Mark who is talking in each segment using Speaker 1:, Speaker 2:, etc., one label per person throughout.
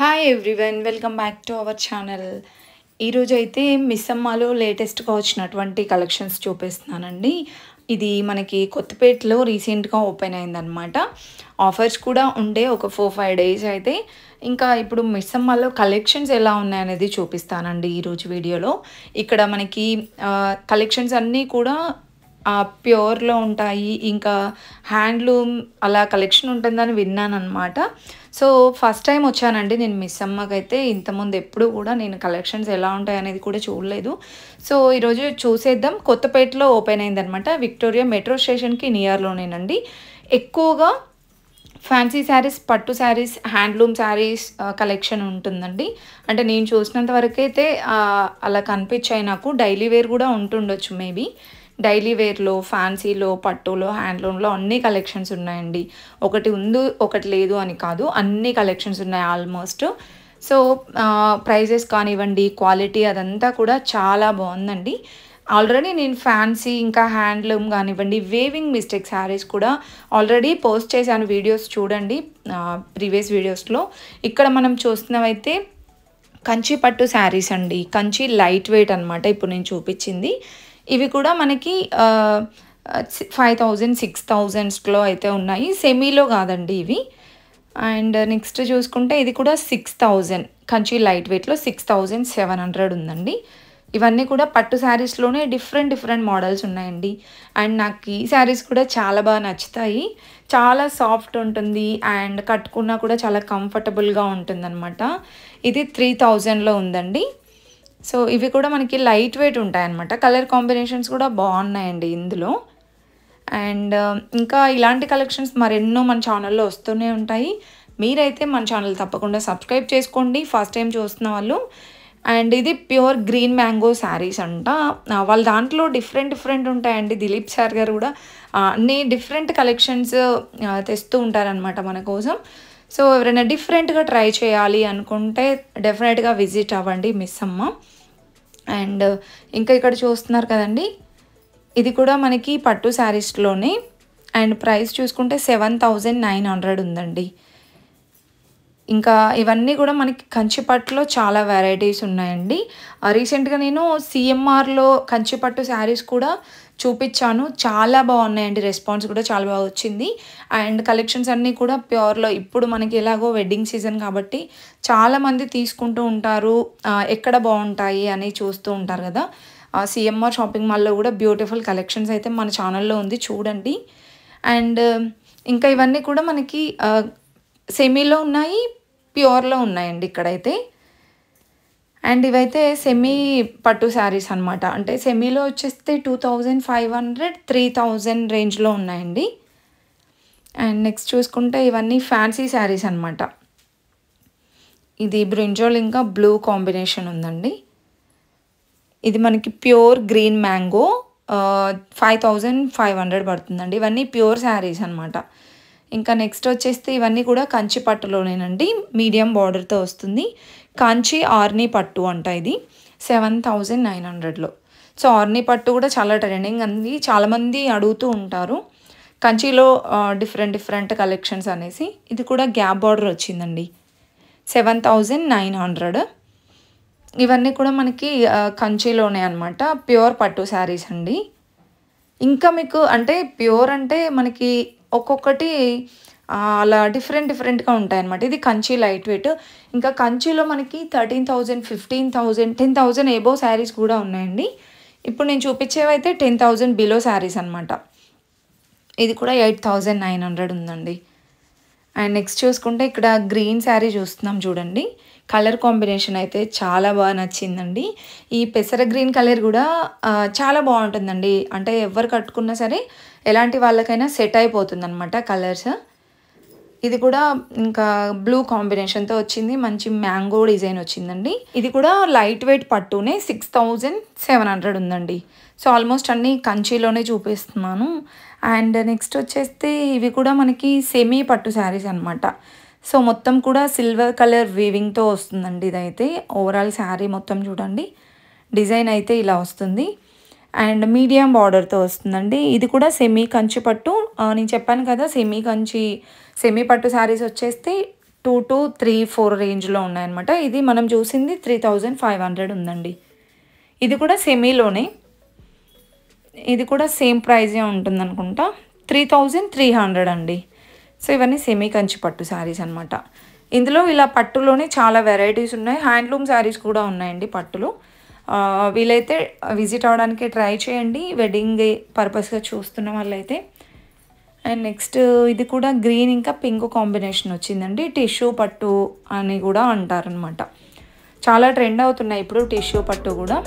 Speaker 1: Hi everyone, welcome back to our channel. ఈరోజు అయితే మిస్సమ్మలో లేటెస్ట్గా వచ్చినటువంటి కలెక్షన్స్ చూపిస్తున్నానండి. ఇది మనకి కొత్తపేటలో రీసెంట్గా ఓపెన్ అయిందనమాట. ఆఫర్స్ కూడా ఉండే ఒక 4-5 డేస్ అయితే. ఇంకా ఇప్పుడు మిస్సమ్మలో కలెక్షన్స్ ఎలా ఉన్నాయనేది చూపిస్తానండి ఈరోజు వీడియోలో. ఇక్కడ మనకి కలెక్షన్స్ అన్నీ కూడా ప్యూర్లో ఉంటాయి. ఇంకా హ్యాండ్లూమ్ అలా కలెక్షన్ ఉంటుందని విన్నానమాట. సో ఫస్ట్ టైం వచ్చానండి నేను మిస్సమ్మకైతే. ఇంతకుముందు ఎప్పుడు కూడా నేను కలెక్షన్స్ ఎలా ఉంటాయి అనేది కూడా చూడలేదు. సో ఈరోజు చూసేద్దాం. కొత్తపేటలో ఓపెన్ అయిందనమాట. విక్టోరియా మెట్రో స్టేషన్కి నియర్లోనేనండి. ఎక్కువగా ఫ్యాన్సీ శారీస్, పట్టు శారీస్, హ్యాండ్లూమ్ శారీస్ కలెక్షన్ ఉంటుందండి. అంటే నేను చూసినంత వరకు అయితే అలా కనిపించాయి నాకు. డైలీ వేర్ కూడా ఉంటుండొచ్చు మేబీ. డైలీ వేర్లో, ఫ్యాన్సీలో, పట్టులో, హ్యాండ్లూమ్లో అన్ని కలెక్షన్స్ ఉన్నాయండి. ఒకటి ఉంది ఒకటి లేదు అని కాదు, అన్ని కలెక్షన్స్ ఉన్నాయి ఆల్మోస్ట్. సో ప్రైజెస్ కానివ్వండి, క్వాలిటీ అదంతా కూడా చాలా బాగుందండి. ఆల్రెడీ నేను ఫ్యాన్సీ ఇంకా హ్యాండ్లూమ్ కానివ్వండి, వేవింగ్ మిస్టేక్ శారీస్ కూడా ఆల్రెడీ పోస్ట్ చేశాను. వీడియోస్ చూడండి ప్రీవియస్ వీడియోస్లో. ఇక్కడ మనం చూస్తున్నవైతే కంచి పట్టు శారీస్ అండి. కంచి లైట్ వెయిట్ అనమాట ఇప్పుడు నేను చూపించింది. ఇవి కూడా మనకి 5000, 6000లో అయితే ఉన్నాయి. సెమీలో కాదండి ఇవి. అండ్ నెక్స్ట్ చూసుకుంటే ఇది కూడా 6000, కంచి లైట్ వెయిట్లో 6700 ఉందండి. ఇవన్నీ కూడా పట్టు శారీస్లోనే డిఫరెంట్ మోడల్స్ ఉన్నాయండి. అండ్ నాకు ఈ శారీస్ కూడా చాలా బాగా నచ్చుతాయి. చాలా సాఫ్ట్ ఉంటుంది అండ్ కట్టుకున్నా కూడా చాలా కంఫర్టబుల్గా ఉంటుందన్నమాట. ఇది 3000లో ఉందండి. సో ఇవి కూడా మనకి లైట్ వెయిట్ ఉంటాయన్నమాట. కలర్ కాంబినేషన్స్ కూడా బాగున్నాయండి ఇందులో. అండ్ ఇంకా ఇలాంటి కలెక్షన్స్ మరెన్నో మన ఛానల్లో వస్తూనే ఉంటాయి. మీరైతే మన ఛానల్ తప్పకుండా సబ్స్క్రైబ్ చేసుకోండి ఫస్ట్ టైం చూస్తున్న వాళ్ళు. అండ్ ఇది ప్యూర్ గ్రీన్ మ్యాంగో శారీస్ అంట. వాళ్ళ దాంట్లో డిఫరెంట్ ఉంటాయండి. దిలీప్ సార్ గారు కూడా అన్ని డిఫరెంట్ కలెక్షన్స్ తెస్తూ ఉంటారనమాట మన కోసం. సో ఎవరైనా డిఫరెంట్గా ట్రై చేయాలి అనుకుంటే డెఫినెట్గా విజిట్ అవ్వండి మిస్సమ్మ. అండ్ ఇంకా ఇక్కడ చూస్తున్నారు కదండి, ఇది కూడా మనకి పట్టు శారీస్లోనే. అండ్ ప్రైస్ చూసుకుంటే 7900 ఉందండి. ఇంకా ఇవన్నీ కూడా మనకి కంచిపట్టులో చాలా వెరైటీస్ ఉన్నాయండి. రీసెంట్గా నేను సిఎంఆర్లో కంచిపట్టు శారీస్ కూడా చూపించాను. చాలా బాగున్నాయండి. రెస్పాన్స్ కూడా చాలా బాగా వచ్చింది. అండ్ కలెక్షన్స్ అన్నీ కూడా ప్యూర్లో. ఇప్పుడు మనకి ఎలాగో వెడ్డింగ్ సీజన్ కాబట్టి చాలామంది తీసుకుంటూ ఉంటారు. ఎక్కడ బాగుంటాయి అని చూస్తూ ఉంటారు కదా. సిఎంఆర్ షాపింగ్ మాల్లో కూడా బ్యూటిఫుల్ కలెక్షన్స్ అయితే మన ఛానల్లో ఉంది, చూడండి. అండ్ ఇంకా ఇవన్నీ కూడా మనకి సెమీలో ఉన్నాయి, ప్యూర్లో ఉన్నాయండి ఇక్కడైతే. అండ్ ఇవైతే సెమీ పట్టు శారీస్ అనమాట. అంటే సెమీలో వచ్చేస్తే 2500, 3000 రేంజ్లో ఉన్నాయండి. అండ్ నెక్స్ట్ చూసుకుంటే ఇవన్నీ ఫ్యాన్సీ శారీస్ అనమాట. ఇది బ్రింజోల్ ఇంకా బ్లూ కాంబినేషన్ ఉందండి. ఇది మనకి ప్యూర్ గ్రీన్ మ్యాంగో 5500 పడుతుందండి. ఇవన్నీ ప్యూర్ శారీస్ అనమాట. ఇంకా నెక్స్ట్ వచ్చేస్తే ఇవన్నీ కూడా కంచి పట్టులోనేనండి. మీడియం బార్డర్తో వస్తుంది. కంచి ఆర్నీ పట్టు అంట. ఇది 7900లో. సో ఆర్నీ పట్టు కూడా చాలా ట్రెండింగ్ అంది. చాలామంది అడుగుతూ ఉంటారు కంచిలో డిఫరెంట్ కలెక్షన్స్ అనేసి. ఇది కూడా గ్యాప్ బార్డర్ వచ్చిందండి. 7900. ఇవన్నీ కూడా మనకి కంచిలోనే అనమాట. ప్యూర్ పట్టు శారీస్ అండి. ఇంకా మీకు అంటే ప్యూర్ అంటే మనకి ఒక్కొక్కటి అలా డిఫరెంట్గా ఉంటాయన్నమాట. ఇది కంచి లైట్ వెయిట్. ఇంకా కంచిలో మనకి 13,000, 15,000, 10,000 ఎబోవ్ శారీస్ కూడా ఉన్నాయండి. ఇప్పుడు నేను చూపించేవైతే 10,000 బిలో శారీస్ అనమాట. ఇది కూడా 8900 ఉందండి. అండ్ నెక్స్ట్ చూసుకుంటే ఇక్కడ గ్రీన్ శారీ చూస్తున్నాం చూడండి. కలర్ కాంబినేషన్ అయితే చాలా బాగా నచ్చిందండి. ఈ పెసర గ్రీన్ కలర్ కూడా చాలా బాగుంటుందండి. అంటే ఎవరు కట్టుకున్నా సరే ఎలాంటి వాళ్ళకైనా సెట్ అయిపోతుంది అనమాట కలర్స్. ఇది కూడా ఇంకా బ్లూ కాంబినేషన్తో వచ్చింది. మంచి మ్యాంగో డిజైన్ వచ్చిందండి. ఇది కూడా లైట్ వెయిట్ పట్టునే 6700 ఉందండి. సో ఆల్మోస్ట్ అన్నీ కంచిలోనే చూపిస్తున్నాను. అండ్ నెక్స్ట్ వచ్చేస్తే ఇవి కూడా మనకి సెమీ పట్టు శారీస్ అనమాట. సో మొత్తం కూడా సిల్వర్ కలర్ వీవింగ్తో వస్తుందండి. ఇదైతే ఓవరాల్ శారీ మొత్తం చూడండి. డిజైన్ అయితే ఇలా వస్తుంది. అండ్ మీడియం బార్డర్తో వస్తుందండి. ఇది కూడా సెమీ కంచి పట్టు. నేను చెప్పాను కదా సెమీ పట్టు శారీస్ వచ్చేస్తే 2-3-4 రేంజ్లో ఉన్నాయన్నమాట. ఇది మనం చూసింది 3500 ఉందండి. ఇది కూడా సెమీలోనే, ఇది కూడా సేమ్ ప్రైజే ఉంటుంది అనుకుంటా, 3300 అండి. సో ఇవన్నీ సెమీ కంచి పట్టు శారీస్ అనమాట. ఇందులో ఇలా పట్టులోనే చాలా వెరైటీస్ ఉన్నాయి. హ్యాండ్లూమ్ శారీస్ కూడా ఉన్నాయండి పట్టులో. వీలైతే విజిట్ అవ్వడానికి ట్రై చేయండి వెడ్డింగ్ పర్పస్గా చూస్తున్న వాళ్ళైతే. అండ్ నెక్స్ట్ ఇది కూడా గ్రీన్ ఇంకా పింక్ కాంబినేషన్ వచ్చిందండి. టిష్యూ పట్టు అని కూడా అంటారనమాట. చాలా ట్రెండ్ అవుతున్నాయి ఇప్పుడు టిష్యూ పట్టు కూడా.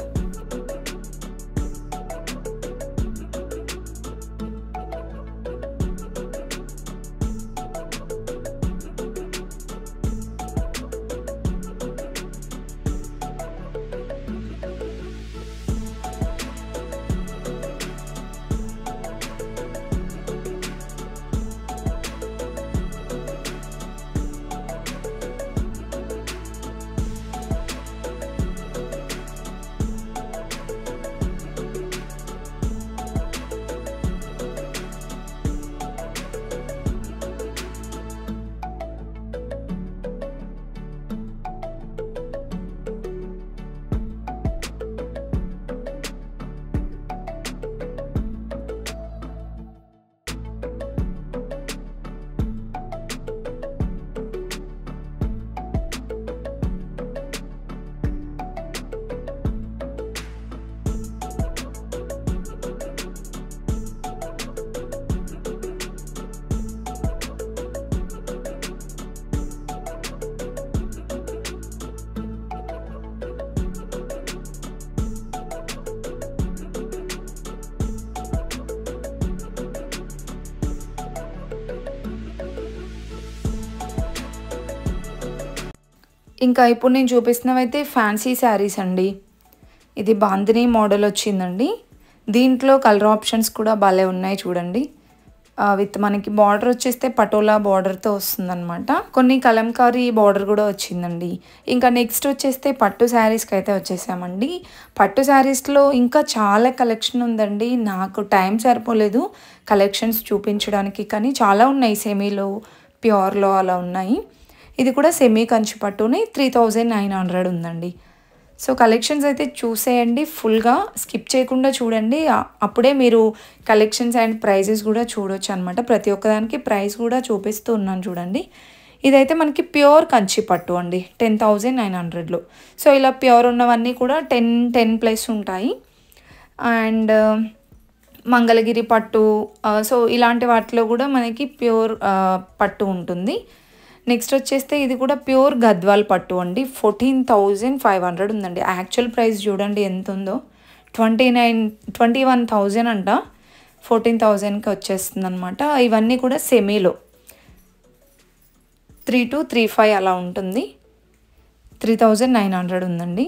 Speaker 1: ఇంకా ఇప్పుడు నేను చూపిస్తున్నవైతే ఫ్యాన్సీ శారీస్ అండి. ఇది బాందినీ మోడల్ వచ్చిందండి. దీంట్లో కలర్ ఆప్షన్స్ కూడా భలే ఉన్నాయి చూడండి. విత్ మనకి బార్డర్ వచ్చేస్తే పటోలా బార్డర్తో వస్తుందన్నమాట. కొన్ని కలంకారీ బార్డర్ కూడా వచ్చిందండి. ఇంకా నెక్స్ట్ వచ్చేస్తే పట్టు శారీస్కి అయితే వచ్చేసామండి. పట్టు శారీస్లో ఇంకా చాలా కలెక్షన్ ఉందండి. నాకు టైం సరిపోలేదు కలెక్షన్స్ చూపించడానికి, కానీ చాలా ఉన్నాయి. సెమీలో, ప్యూర్లో అలా ఉన్నాయి. ఇది కూడా సెమీ కంచి పట్టుని 3900 ఉందండి. సో కలెక్షన్స్ అయితే చూసేయండి, ఫుల్గా స్కిప్ చేయకుండా చూడండి. అప్పుడే మీరు కలెక్షన్స్ అండ్ ప్రైజెస్ కూడా చూడొచ్చు అనమాట. ప్రతి ఒక్కదానికి ప్రైస్ కూడా చూపిస్తూ ఉన్నాను చూడండి. ఇదైతే మనకి ప్యూర్ కంచి పట్టు అండి, 10,900లో. సో ఇలా ప్యూర్ ఉన్నవన్నీ కూడా 10+ ఉంటాయి. అండ్ మంగళగిరి పట్టు, సో ఇలాంటి వాటిలో కూడా మనకి ప్యూర్ పట్టు ఉంటుంది. నెక్స్ట్ వచ్చేస్తే ఇది కూడా ప్యూర్ గద్వాల్ పట్టు అండి, 14,500 ఉందండి. యాక్చువల్ ప్రైస్ చూడండి ఎంత ఉందో, 21,000 అంట, 14,000కి వచ్చేస్తుంది అనమాట. ఇవన్నీ కూడా సెమీలో 3 to 3.5 అలా ఉంటుంది. 3,900 ఉందండి.